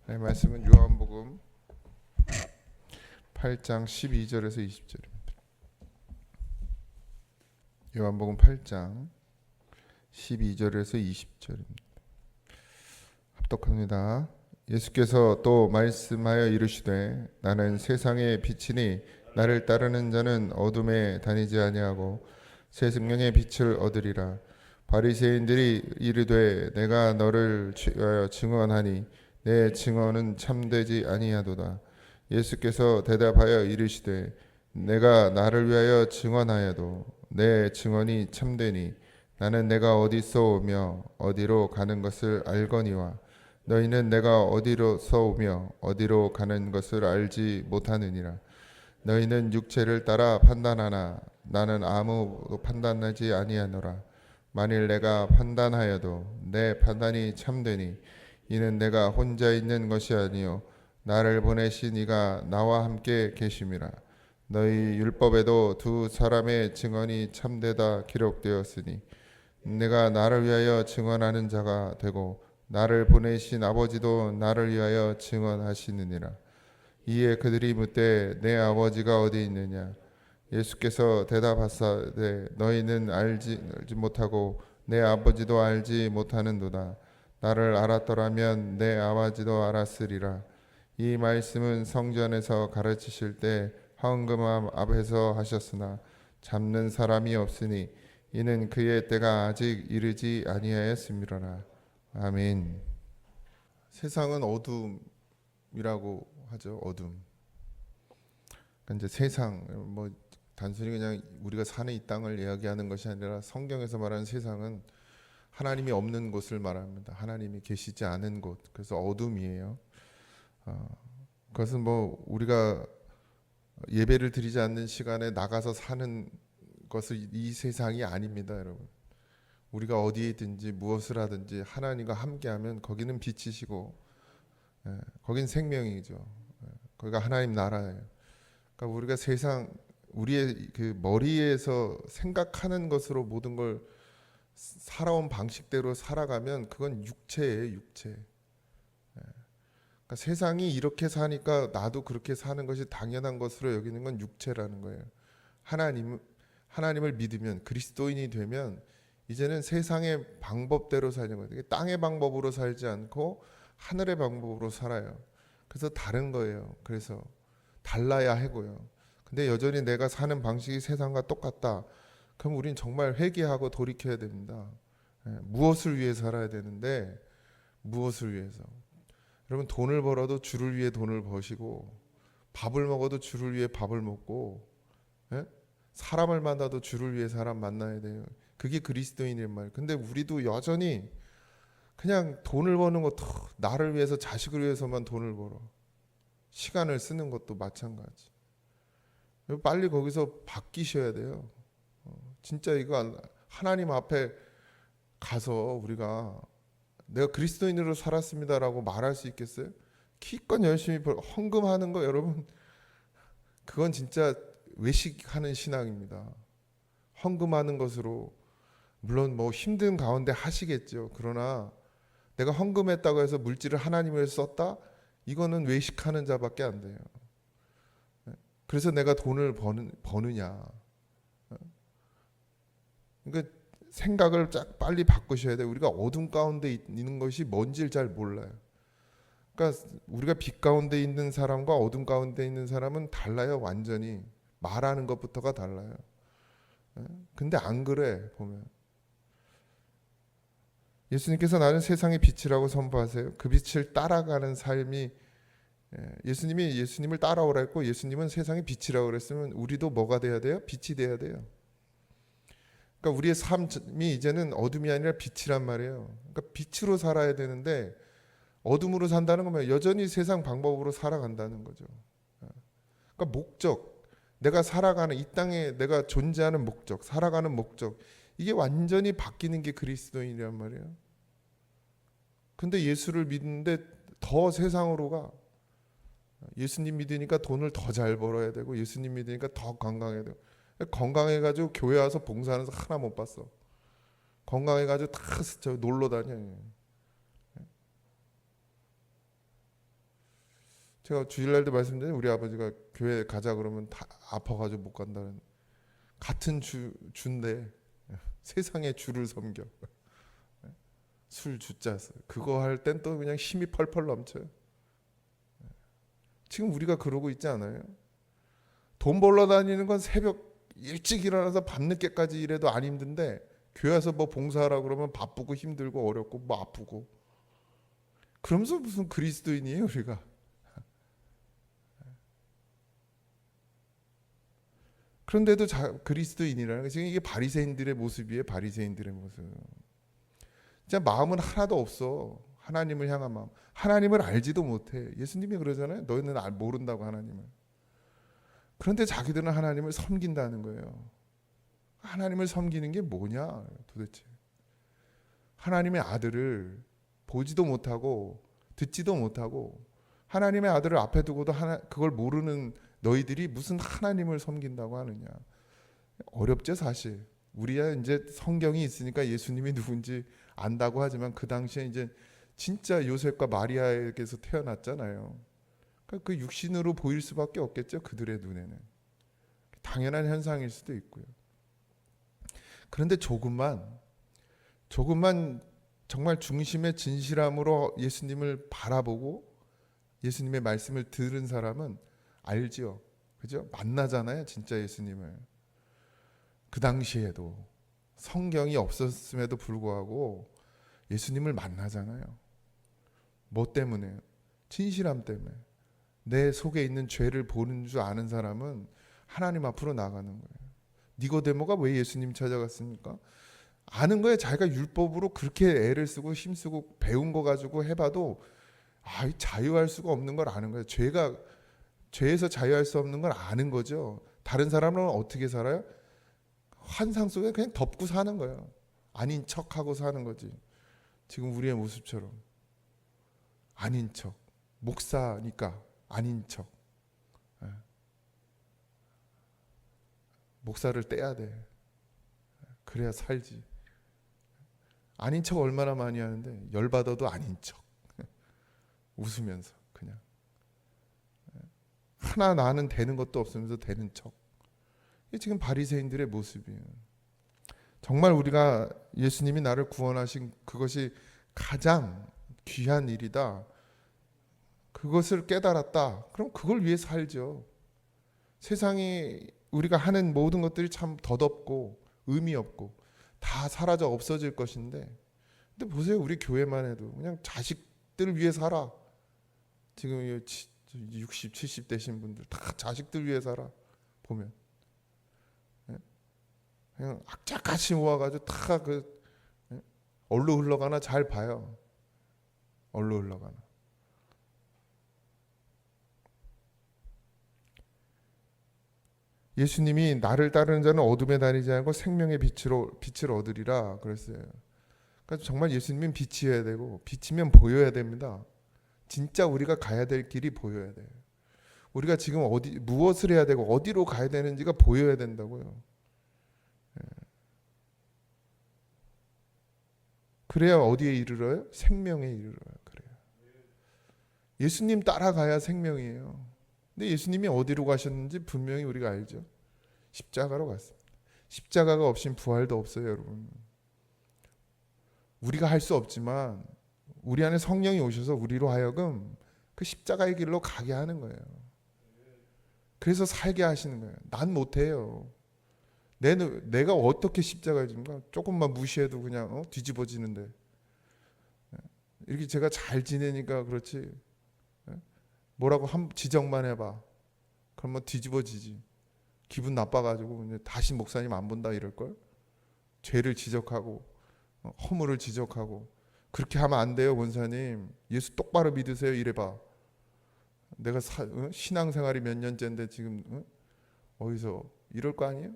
네, 말씀은 요한복음 8장 12절에서 20절입니다. 요한복음 8장 12절에서 20절입니다. 합독합니다. 예수께서 또 말씀하여 이르시되 나는 세상의 빛이니 나를 따르는 자는 어둠에 다니지 아니하고 새 생명의 빛을 얻으리라. 바리새인들이 이르되 내가 너를 위하여 증언하니 내 증언은 참되지 아니하도다. 예수께서 대답하여 이르시되 내가 나를 위하여 증언하여도 내 증언이 참되니 나는 내가 어디서 오며 어디로 가는 것을 알거니와 너희는 내가 어디로서 오며 어디로 가는 것을 알지 못하느니라. 너희는 육체를 따라 판단하나 나는 아무도 판단하지 아니하노라. 만일 내가 판단하여도 내 판단이 참되니 이는 내가 혼자 있는 것이 아니요 나를 보내신 이가 나와 함께 계심이라. 너희 율법에도 두 사람의 증언이 참되다 기록되었으니 내가 나를 위하여 증언하는 자가 되고 나를 보내신 아버지도 나를 위하여 증언하시느니라. 이에 그들이 묻되 내 아버지가 어디 있느냐? 예수께서 대답하사되 너희는 알지 못하고 내 아버지도 알지 못하는도다. 나를 알았더라면 내 아버지도 알았으리라. 이 말씀은 성전에서 가르치실 때 황금함 앞에서 하셨으나 잡는 사람이 없으니 이는 그의 때가 아직 이르지 아니하였음이로라. 아멘. 세상은 어둠이라고 하죠. 어둠. 그러니까 이제 세상 뭐 단순히 그냥 우리가 사는 이 땅을 이야기하는 것이 아니라 성경에서 말하는 세상은 하나님이 없는 곳을 말합니다. 하나님이 계시지 않은 곳. 그래서 어둠이에요. 그것은 뭐 우리가 예배를 드리지 않는 시간에 나가서 사는 것을 이 세상이 아닙니다, 여러분. 우리가 어디에 있든지 무엇을 하든지 하나님과 함께하면 거기는 빛이시고, 거긴 생명이죠. 거기가 하나님 나라예요. 그러니까 우리가 세상 우리의 그 머리에서 생각하는 것으로 모든 걸 살아온 방식대로 살아가면 그건 육체예요, 육체. 그러니까 세상이 이렇게 사니까 나도 그렇게 사는 것이 당연한 것으로 여기는 건 육체라는 거예요. 하나님을 믿으면 그리스도인이 되면 이제는 세상의 방법대로 사는 거예요. 땅의 방법으로 살지 않고 하늘의 방법으로 살아요. 그래서 다른 거예요. 그래서 달라야 하고요. 근데 여전히 내가 사는 방식이 세상과 똑같다. 그럼 우린 정말 회개하고 돌이켜야 됩니다. 무엇을 위해 살아야 되는데 무엇을 위해서? 여러분 돈을 벌어도 주를 위해 돈을 버시고 밥을 먹어도 주를 위해 밥을 먹고 사람을 만나도 주를 위해 사람 만나야 돼요. 그게 그리스도인의 말. 근데 우리도 여전히 그냥 돈을 버는 것도 나를 위해서 자식을 위해서만 돈을 벌어. 시간을 쓰는 것도 마찬가지. 빨리 거기서 바뀌셔야 돼요. 진짜 이거 하나님 앞에 가서 우리가 내가 그리스도인으로 살았습니다라고 말할 수 있겠어요? 기껏 열심히 헌금하는 거 여러분 그건 진짜 외식하는 신앙입니다. 헌금하는 것으로 물론 뭐 힘든 가운데 하시겠죠. 그러나 내가 헌금했다고 해서 물질을 하나님을 위해서 썼다? 이거는 외식하는 자밖에 안 돼요. 그래서 내가 돈을 버느냐. 그러니까 생각을 빨리 바꾸셔야 돼요. 우리가 어둠 가운데 있는 것이 뭔지를 잘 몰라요. 그러니까 우리가 빛 가운데 있는 사람과 어둠 가운데 있는 사람은 달라요. 완전히 말하는 것부터가 달라요. 근데 안 그래 보면. 예수님께서 나는 세상의 빛이라고 선포하세요. 그 빛을 따라가는 삶이 예수님이 예수님을 따라오라 했고 예수님은 세상의 빛이라고 그랬으면 우리도 뭐가 돼야 돼요? 빛이 돼야 돼요. 그러니까 우리의 삶이 이제는 어둠이 아니라 빛이란 말이에요. 그러니까 빛으로 살아야 되는데 어둠으로 산다는 거면 여전히 세상 방법으로 살아간다는 거죠. 그러니까 목적, 내가 살아가는 이 땅에 내가 존재하는 목적, 살아가는 목적 이게 완전히 바뀌는 게 그리스도인이란 말이에요. 근데 예수를 믿는데 더 세상으로 가. 예수님 믿으니까 돈을 더 잘 벌어야 되고 예수님 믿으니까 더 건강해야 되고 건강해가지고 교회 와서 봉사하는 사람 하나 못 봤어. 건강해가지고 다 놀러 다녀. 제가 주일날도 말씀드린 우리 아버지가 교회 가자 그러면 다 아파가지고 못 간다는, 같은 주인데 세상의 주를 섬겨. 술 주자 그거 할 땐 또 그냥 힘이 펄펄 넘쳐요. 지금 우리가 그러고 있지 않아요? 돈 벌러 다니는 건 새벽 일찍 일어나서 밤늦게까지 일해도 안 힘든데, 교회 와서 뭐 봉사하라 그러면 바쁘고 힘들고 어렵고 뭐 아프고, 그러면서 무슨 그리스도인이에요 우리가? 그런데도 그리스도인이라는 게 지금 이게 바리새인들의 모습이에요. 바리새인들의 모습. 진짜 마음은 하나도 없어. 하나님을 향한 마음. 하나님을 알지도 못해. 예수님이 그러잖아요. 너희는 모른다고 하나님을. 그런데 자기들은 하나님을 섬긴다는 거예요. 하나님을 섬기는 게 뭐냐 도대체. 하나님의 아들을 보지도 못하고 듣지도 못하고 하나님의 아들을 앞에 두고도 그걸 모르는 너희들이 무슨 하나님을 섬긴다고 하느냐. 어렵죠 사실. 우리야 이제 성경이 있으니까 예수님이 누군지 안다고 하지만, 그 당시에 이제 진짜 요셉과 마리아에게서 태어났잖아요. 그러니까 그 육신으로 보일 수밖에 없겠죠 그들의 눈에는. 당연한 현상일 수도 있고요. 그런데 조금만 정말 중심의 진실함으로 예수님을 바라보고 예수님의 말씀을 들은 사람은 알죠. 그죠? 만나잖아요 진짜 예수님을. 그 당시에도 성경이 없었음에도 불구하고 예수님을 만나잖아요. 뭐 때문에요? 진실함 때문에. 내 속에 있는 죄를 보는 줄 아는 사람은 하나님 앞으로 나가는 거예요. 니고데모가 왜 예수님 찾아갔습니까? 아는 거예요. 자기가 율법으로 그렇게 애를 쓰고 힘쓰고 배운 거 가지고 해봐도 자유할 수가 없는 걸 아는 거예요. 죄에서 자유할 수 없는 걸 아는 거죠. 다른 사람은 어떻게 살아요? 환상 속에 그냥 덮고 사는 거예요. 아닌 척하고 사는 거지. 지금 우리의 모습처럼 아닌 척. 목사니까 아닌 척. 목사를 떼야 돼. 그래야 살지. 아닌 척 얼마나 많이 하는데, 열받아도 아닌 척. 웃으면서 그냥. 하나 나는 되는 것도 없으면서 되는 척. 이게 지금 바리새인들의 모습이에요. 정말 우리가 예수님이 나를 구원하신 그것이 가장 귀한 일이다. 그것을 깨달았다. 그럼 그걸 위해 살죠. 세상이 우리가 하는 모든 것들이 참 덧없고 의미 없고 다 사라져 없어질 것인데, 근데 보세요. 우리 교회만 해도 그냥 자식들 위해 살아. 지금 60, 70 되신 분들 다 자식들 위해 살아. 보면 그냥 악착같이 모아가지고 다 어디로 흘러가나 잘 봐요. 어디로 흘러가나. 예수님이 나를 따르는 자는 어둠에 다니지 않고 생명의 빛을 얻으리라 그랬어요. 그러니까 정말 예수님은 빛이어야 되고, 빛이면 보여야 됩니다. 진짜 우리가 가야 될 길이 보여야 돼요. 우리가 지금 무엇을 해야 되고 어디로 가야 되는지가 보여야 된다고요. 그래야 어디에 이르러요? 생명에 이르러요. 그래요. 예수님 따라가야 생명이에요. 근데 예수님이 어디로 가셨는지 분명히 우리가 알죠. 십자가로 갔습니다. 십자가가 없인 부활도 없어요, 여러분. 우리가 할 수 없지만 우리 안에 성령이 오셔서 우리로 하여금 그 십자가의 길로 가게 하는 거예요. 그래서 살게 하시는 거예요. 난 못해요. 내가 어떻게 십자가를 집니까? 조금만 무시해도 그냥 뒤집어지는데. 이렇게 제가 잘 지내니까 그렇지. 뭐라고 지적만 해봐. 그러면 뒤집어지지. 기분 나빠가지고 이제 다시 목사님 안 본다 이럴걸? 죄를 지적하고 허물을 지적하고, 그렇게 하면 안 돼요 권사님. 예수 똑바로 믿으세요 이래봐. 내가 신앙생활이 몇 년째인데 지금 어디서 이럴 거 아니에요?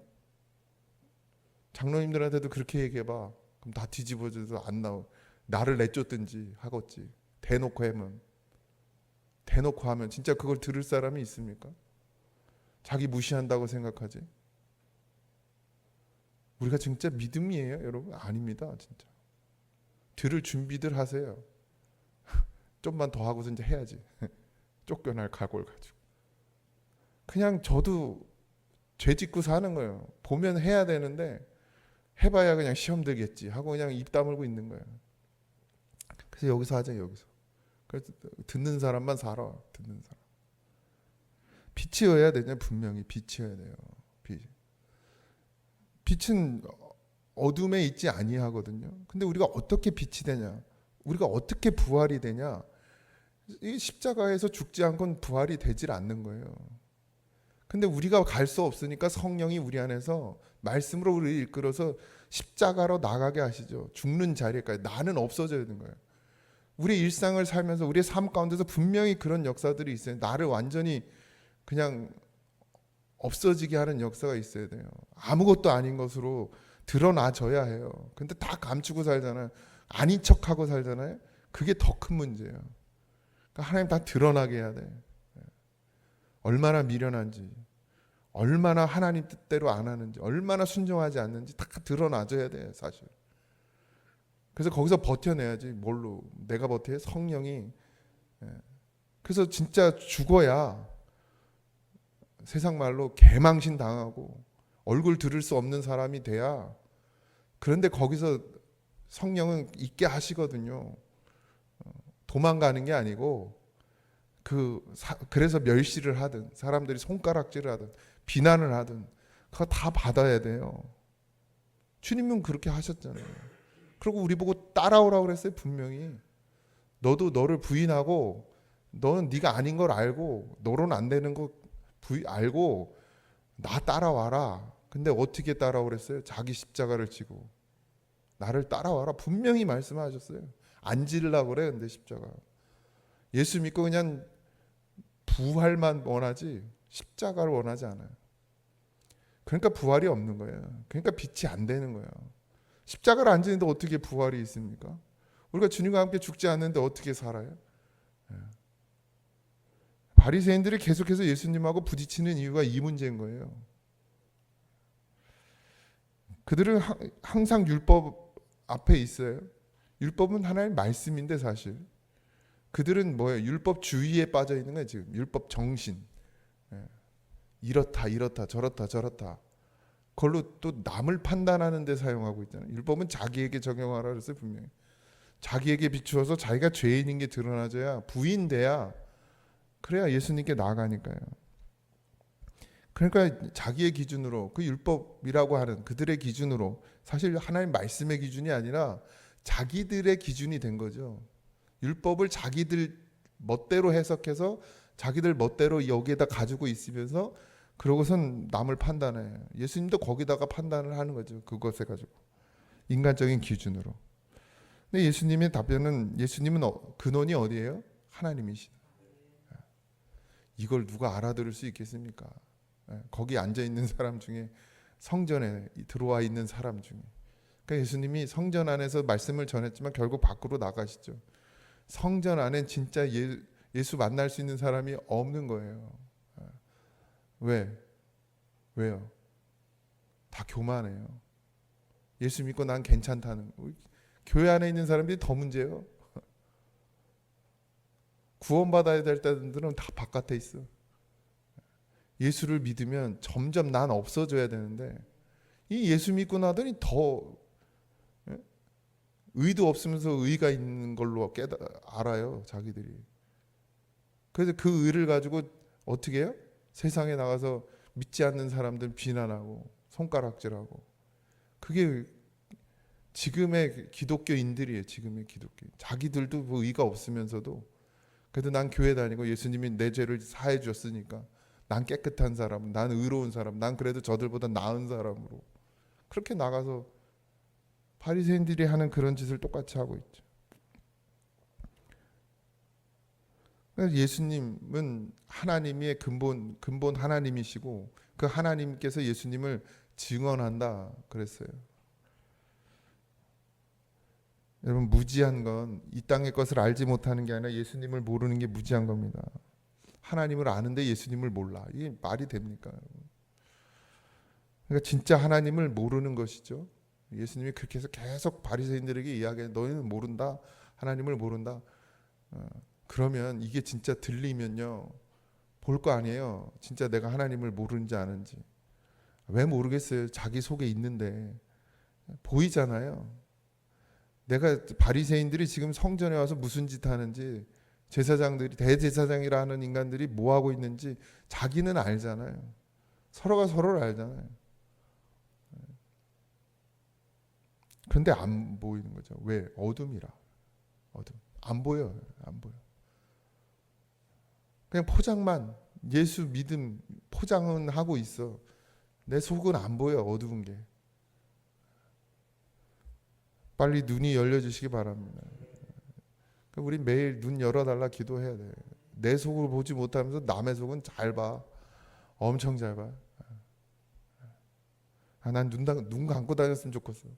장로님들한테도 그렇게 얘기해봐. 그럼 다 뒤집어져서 안 나오. 나를 내쫓든지 하겠지. 대놓고 하면 진짜 그걸 들을 사람이 있습니까? 자기 무시한다고 생각하지. 우리가 진짜 믿음이에요 여러분? 아닙니다. 진짜 들을 준비들 하세요. 좀만 더 하고서 이제 해야지. 쫓겨날 각오를 가지고. 그냥 저도 죄 짓고 사는 거예요. 보면 해야 되는데 해봐야 그냥 시험 들겠지 하고 그냥 입 다물고 있는 거예요. 그래서 여기서 하자, 여기서. 그래서 듣는 사람만 살아. 듣는 사람. 빛이어야 되냐? 분명히 빛이어야 돼요. 빛은 어둠에 있지 아니하거든요. 근데 우리가 어떻게 빛이 되냐? 우리가 어떻게 부활이 되냐? 이 십자가에서 죽지 않고는 부활이 되질 않는 거예요. 근데 우리가 갈 수 없으니까 성령이 우리 안에서 말씀으로 우리를 이끌어서 십자가로 나가게 하시죠. 죽는 자리까지. 나는 없어져야 되는 거예요. 우리 일상을 살면서 우리의 삶 가운데서 분명히 그런 역사들이 있어요. 나를 완전히 그냥 없어지게 하는 역사가 있어야 돼요. 아무것도 아닌 것으로 드러나져야 해요. 근데 다 감추고 살잖아요. 아닌 척하고 살잖아요. 그게 더 큰 문제예요. 그러니까 하나님 다 드러나게 해야 돼. 얼마나 미련한지, 얼마나 하나님 뜻대로 안 하는지, 얼마나 순종하지 않는지 다 드러나줘야 돼요, 사실. 그래서 거기서 버텨내야지. 뭘로? 내가 버텨요? 성령이. 그래서 진짜 죽어야 세상 말로 개망신 당하고 얼굴 들을 수 없는 사람이 돼야. 그런데 거기서 성령은 있게 하시거든요. 도망가는 게 아니고 그래서 멸시를 하든 사람들이 손가락질을 하든 비난을 하든 그거 다 받아야 돼요. 주님은 그렇게 하셨잖아요. 그리고 우리 보고 따라오라고 그랬어요. 분명히. 너도 너를 부인하고 너는 네가 아닌 걸 알고 너로는 안 되는 거 알고 나 따라와라. 근데 어떻게 따라오라 그랬어요? 자기 십자가를 지고 나를 따라와라. 분명히 말씀하셨어요. 안 지려고 그래. 근데 십자가. 예수 믿고 그냥 부활만 원하지 십자가를 원하지 않아요. 그러니까 부활이 없는 거예요. 그러니까 빛이 안 되는 거예요. 십자가를 안 지는데 어떻게 부활이 있습니까? 우리가 주님과 함께 죽지 않는데 어떻게 살아요? 바리새인들이 계속해서 예수님하고 부딪히는 이유가 이 문제인 거예요. 그들은 항상 율법 앞에 있어요. 율법은 하나님의 말씀인데 사실 그들은 뭐예요? 율법 주의에 빠져 있는 거예요. 지금 율법 정신. 이렇다 저렇다. 그걸로 또 남을 판단하는 데 사용하고 있잖아요. 율법은 자기에게 적용하라 그랬어요. 분명히. 자기에게 비추어서 자기가 죄인인 게 드러나져야 부인돼야 그래야 예수님께 나아가니까요. 그러니까 자기의 기준으로 그 율법이라고 하는 그들의 기준으로 사실 하나님 말씀의 기준이 아니라 자기들의 기준이 된 거죠. 율법을 자기들 멋대로 해석해서 자기들 멋대로 여기에다 가지고 있으면서 그러고선 남을 판단해. 예수님도 거기다가 판단을 하는 거죠. 그것에 가지고 인간적인 기준으로. 근데 예수님의 답변은 예수님은 근원이 어디예요? 하나님이시다. 이걸 누가 알아들을 수 있겠습니까? 거기 앉아 있는 사람 중에 성전에 들어와 있는 사람 중에. 그러니까 예수님이 성전 안에서 말씀을 전했지만 결국 밖으로 나가시죠. 성전 안엔 진짜 예수 만날 수 있는 사람이 없는 거예요. 왜요? 다 교만해요. 예수 믿고 난 괜찮다는. 교회 안에 있는 사람들이 더 문제예요. 구원받아야 될 때들은 다 바깥에 있어. 예수를 믿으면 점점 난 없어져야 되는데 이 예수 믿고 나더니 더 의도 없으면서 의가 있는 걸로 알아요. 자기들이. 그래서 그 의를 가지고 어떻게 해요? 세상에 나가서 믿지 않는 사람들 비난하고 손가락질하고. 그게 지금의 기독교인들이에요. 지금의 기독교인. 자기들도 뭐 의가 없으면서도 그래도 난 교회 다니고 예수님이 내 죄를 사해 주셨으니까 난 깨끗한 사람, 난 의로운 사람, 난 그래도 저들보다 나은 사람으로 그렇게 나가서 바리새인들이 하는 그런 짓을 똑같이 하고 있죠. 예수님은 하나님의 근본 하나님이시고 그 하나님께서 예수님을 증언한다 그랬어요. 여러분 무지한 건 이 땅의 것을 알지 못하는 게 아니라 예수님을 모르는 게 무지한 겁니다. 하나님을 아는데 예수님을 몰라. 이게 말이 됩니까? 그러니까 진짜 하나님을 모르는 것이죠. 예수님이 그렇게 해서 계속 바리새인들에게 이야기해. 너희는 모른다. 하나님을 모른다. 그러면 이게 진짜 들리면요, 볼 거 아니에요. 진짜 내가 하나님을 모르는지 아는지. 왜 모르겠어요? 자기 속에 있는데 보이잖아요. 내가 바리새인들이 지금 성전에 와서 무슨 짓 하는지, 제사장들이, 대제사장이라 하는 인간들이 뭐 하고 있는지 자기는 알잖아요. 서로가 서로를 알잖아요. 그런데 안 보이는 거죠. 왜? 어둠이라. 어둠. 안 보여요. 안 보여. 그냥 포장만, 예수 믿음 포장은 하고 있어. 내 속은 안 보여. 어두운 게. 빨리 눈이 열려주시기 바랍니다. 우리 매일 눈 열어달라 기도해야 돼. 내 속을 보지 못하면서 남의 속은 잘 봐. 엄청 잘 봐. 난 눈 감고 다녔으면 좋겠어.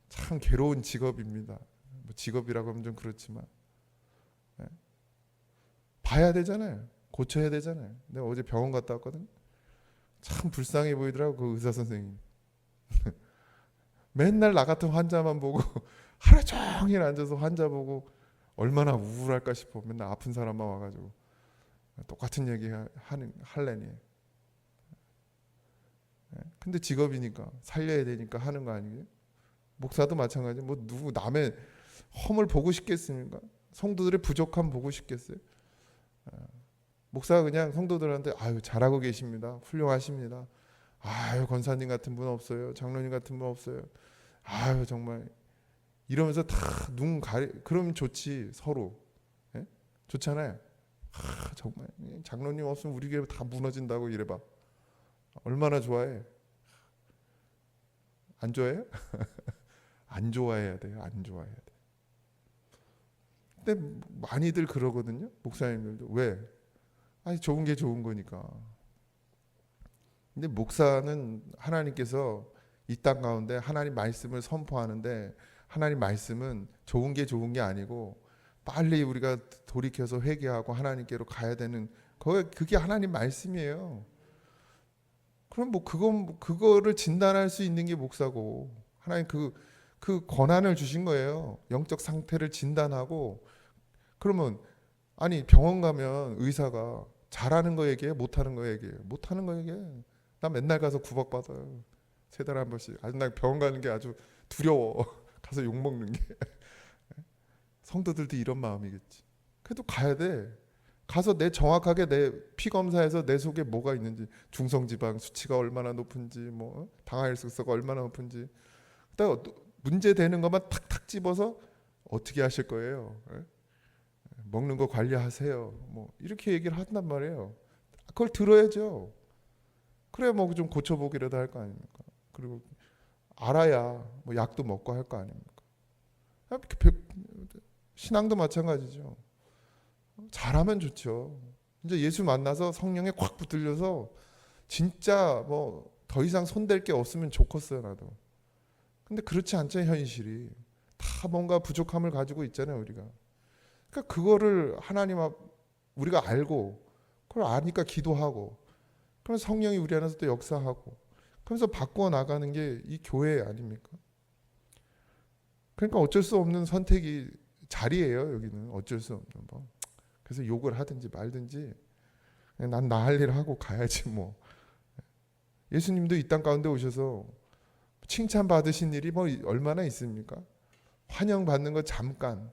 참 괴로운 직업입니다. 뭐 직업이라고 하면 좀 그렇지만 봐야 되잖아요. 고쳐야 되잖아요. 내가 어제 병원 갔다 왔거든. 참 불쌍해 보이더라고, 그 의사 선생님. 맨날 나 같은 환자만 보고 하루 종일 앉아서 환자 보고 얼마나 우울할까 싶어. 맨날 아픈 사람만 와가지고 똑같은 얘기 할래니. 근데 직업이니까 살려야 되니까 하는 거 아니에요? 목사도 마찬가지. 뭐 누구 남의 험을 보고 싶겠습니까? 성도들의 부족함 보고 싶겠어요? 목사가 그냥 성도들한테 아유 잘하고 계십니다. 훌륭하십니다. 아유 권사님 같은 분 없어요. 장로님 같은 분 없어요. 아유 정말 이러면서 다 눈 가리 그러면 좋지 서로. 예? 좋잖아요. 정말 장로님 없으면 우리 교회 다 무너진다고 이래봐. 얼마나 좋아해? 안 좋아해요? 안 좋아해야 돼요. 안 좋아해야 돼. 근데 많이들 그러거든요. 목사님들도 왜? 아니 좋은 게 좋은 거니까. 근데 목사는 하나님께서 이 땅 가운데 하나님 말씀을 선포하는데 하나님 말씀은 좋은 게 좋은 게 아니고 빨리 우리가 돌이켜서 회개하고 하나님께로 가야 되는 그게 하나님 말씀이에요. 그럼 뭐 그거를 진단할 수 있는 게 목사고 하나님 그 권한을 주신 거예요. 영적 상태를 진단하고 그러면 아니 병원 가면 의사가 잘하는 거 얘기해, 못하는 거 얘기해. 못하는 거 얘기해. 나 맨날 가서 구박받아요. 3달에 한 번씩. 아주 나 병원 가는 게 아주 두려워. 가서 욕 먹는 게. 성도들도 이런 마음이겠지. 그래도 가야 돼. 가서 정확하게 내 피 검사해서 내 속에 뭐가 있는지, 중성지방 수치가 얼마나 높은지, 뭐 당화혈색소가 얼마나 높은지, 그다음 문제 되는 것만 탁탁 집어서 어떻게 하실 거예요? 먹는 거 관리하세요. 뭐 이렇게 얘기를 한단 말이에요. 그걸 들어야죠. 그래야 뭐 좀 고쳐보기라도 할 거 아닙니까? 그리고 알아야 뭐 약도 먹고 할 거 아닙니까? 신앙도 마찬가지죠. 잘하면 좋죠. 이제 예수 만나서 성령에 콱 붙들려서 진짜 뭐 더 이상 손댈 게 없으면 좋겠어요, 나도. 근데 그렇지 않죠, 현실이. 다 뭔가 부족함을 가지고 있잖아요, 우리가. 그러니까 그거를 하나님 앞 우리가 알고 그걸 아니까 기도하고 그럼 성령이 우리 안에서 또 역사하고 그러면서 바꾸어 나가는 게 이 교회 아닙니까? 그러니까 어쩔 수 없는 선택이 자리예요. 여기는 어쩔 수 없는 거. 그래서 욕을 하든지 말든지 난 나 할 일 하고 가야지 뭐. 예수님도 이 땅 가운데 오셔서 칭찬 받으신 일이 뭐 얼마나 있습니까? 환영 받는 거 잠깐.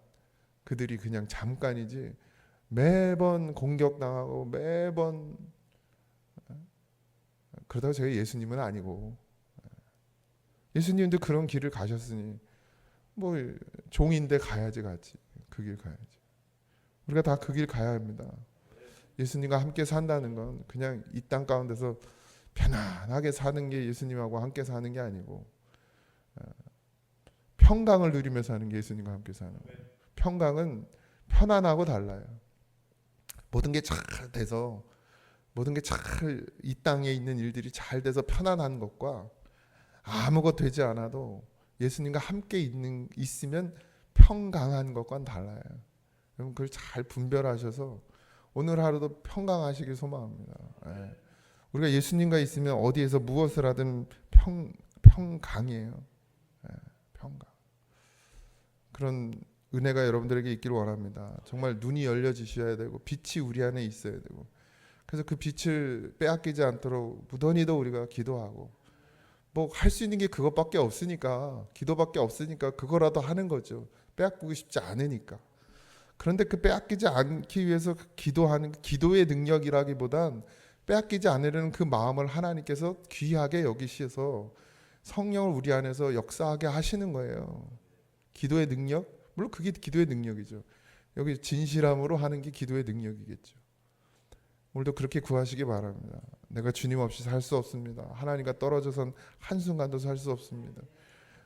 그들이 그냥 잠깐이지 매번 공격당하고 매번 그러다가 제가 예수님은 아니고 예수님도 그런 길을 가셨으니 뭐 종인데 가야지 같이 그 길 가야지. 우리가 다 그 길 가야 합니다. 예수님과 함께 산다는 건 그냥 이 땅 가운데서 편안하게 사는 게 예수님하고 함께 사는 게 아니고 평강을 누리며 사는 게 예수님과 함께 사는 거예요. 평강은 편안하고 달라요. 모든 게 잘 돼서 모든 게 잘 이 땅에 있는 일들이 잘 돼서 편안한 것과 아무것도 되지 않아도 예수님과 함께 있으면 평강한 것과는 달라요. 여러분 그걸 잘 분별하셔서 오늘 하루도 평강하시길 소망합니다. 우리가 예수님과 있으면 어디에서 무엇을 하든 평강이에요. 평강. 그런 은혜가 여러분들에게 있기를 원합니다. 정말 눈이 열려지셔야 되고 빛이 우리 안에 있어야 되고, 그래서 그 빛을 빼앗기지 않도록 무던히도 우리가 기도하고, 뭐 할 수 있는 게 그것밖에 없으니까, 기도밖에 없으니까 그거라도 하는 거죠. 빼앗기고 싶지 않으니까. 그런데 그 빼앗기지 않기 위해서 기도하는, 기도의 능력이라기보단 빼앗기지 않으려는 그 마음을 하나님께서 귀하게 여기셔서 성령을 우리 안에서 역사하게 하시는 거예요. 기도의 능력? 물론 그게 기도의 능력이죠. 여기 진실함으로 하는 게 기도의 능력이겠죠. 오늘도 그렇게 구하시기 바랍니다. 내가 주님 없이 살 수 없습니다. 하나님과 떨어져선 한순간도 살 수 없습니다.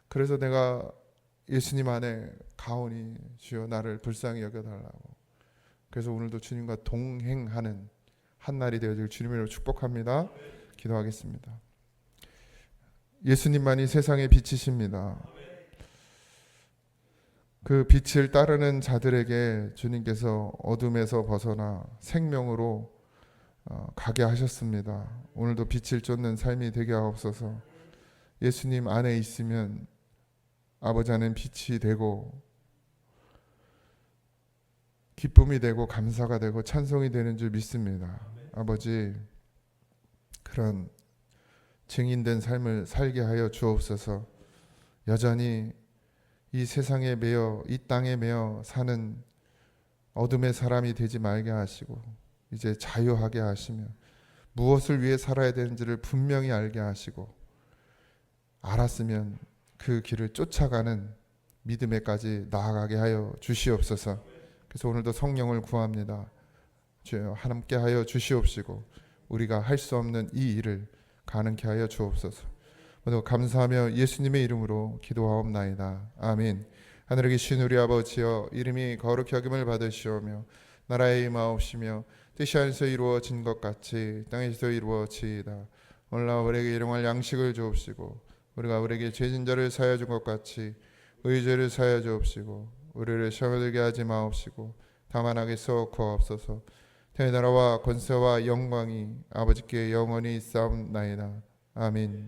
그래서 내가 예수님 안에 가오니 주여 나를 불쌍히 여겨달라고. 그래서 오늘도 주님과 동행하는 한 날이 되어질 주님으로 축복합니다. 기도하겠습니다. 예수님만이 세상의 빛이십니다. 그 빛을 따르는 자들에게 주님께서 어둠에서 벗어나 생명으로 가게 하셨습니다. 오늘도 빛을 쫓는 삶이 되게 하옵소서. 예수님 안에 있으면 아버지 안은 빛이 되고 기쁨이 되고 감사가 되고 찬송이 되는 줄 믿습니다. 아버지, 그런 증인된 삶을 살게 하여 주옵소서. 여전히 이 세상에 매여, 이 땅에 매여 사는 어둠의 사람이 되지 말게 하시고 이제 자유하게 하시며 무엇을 위해 살아야 되는지를 분명히 알게 하시고 알았으면 그 길을 쫓아가는 믿음에까지 나아가게 하여 주시옵소서. 그래서 오늘도 성령을 구합니다. 주여 함께 하여 주시옵시고 우리가 할 수 없는 이 일을 가능케 하여 주옵소서. 오늘 감사하며 예수님의 이름으로 기도하옵나이다. 아멘. 하늘에 계신 우리 아버지여, 이름이 거룩히 여김을 받으시오며 나라의 임하옵시며 뜻이 하늘에서 이루어진 것 같이 땅에서도 이루어지이다. 오늘날 우리에게 일용할 양식을 주옵시고 우리가 우리에게 죄진 자를 사하여 준 것 같이 우리 죄를 사하여 주옵시고 우리를 시험에 들게 하지 마옵시고 다만 악에서 구하옵소서.天나라와 권세와 영광이 아버지께 영원히 있사옵나이다. 아멘.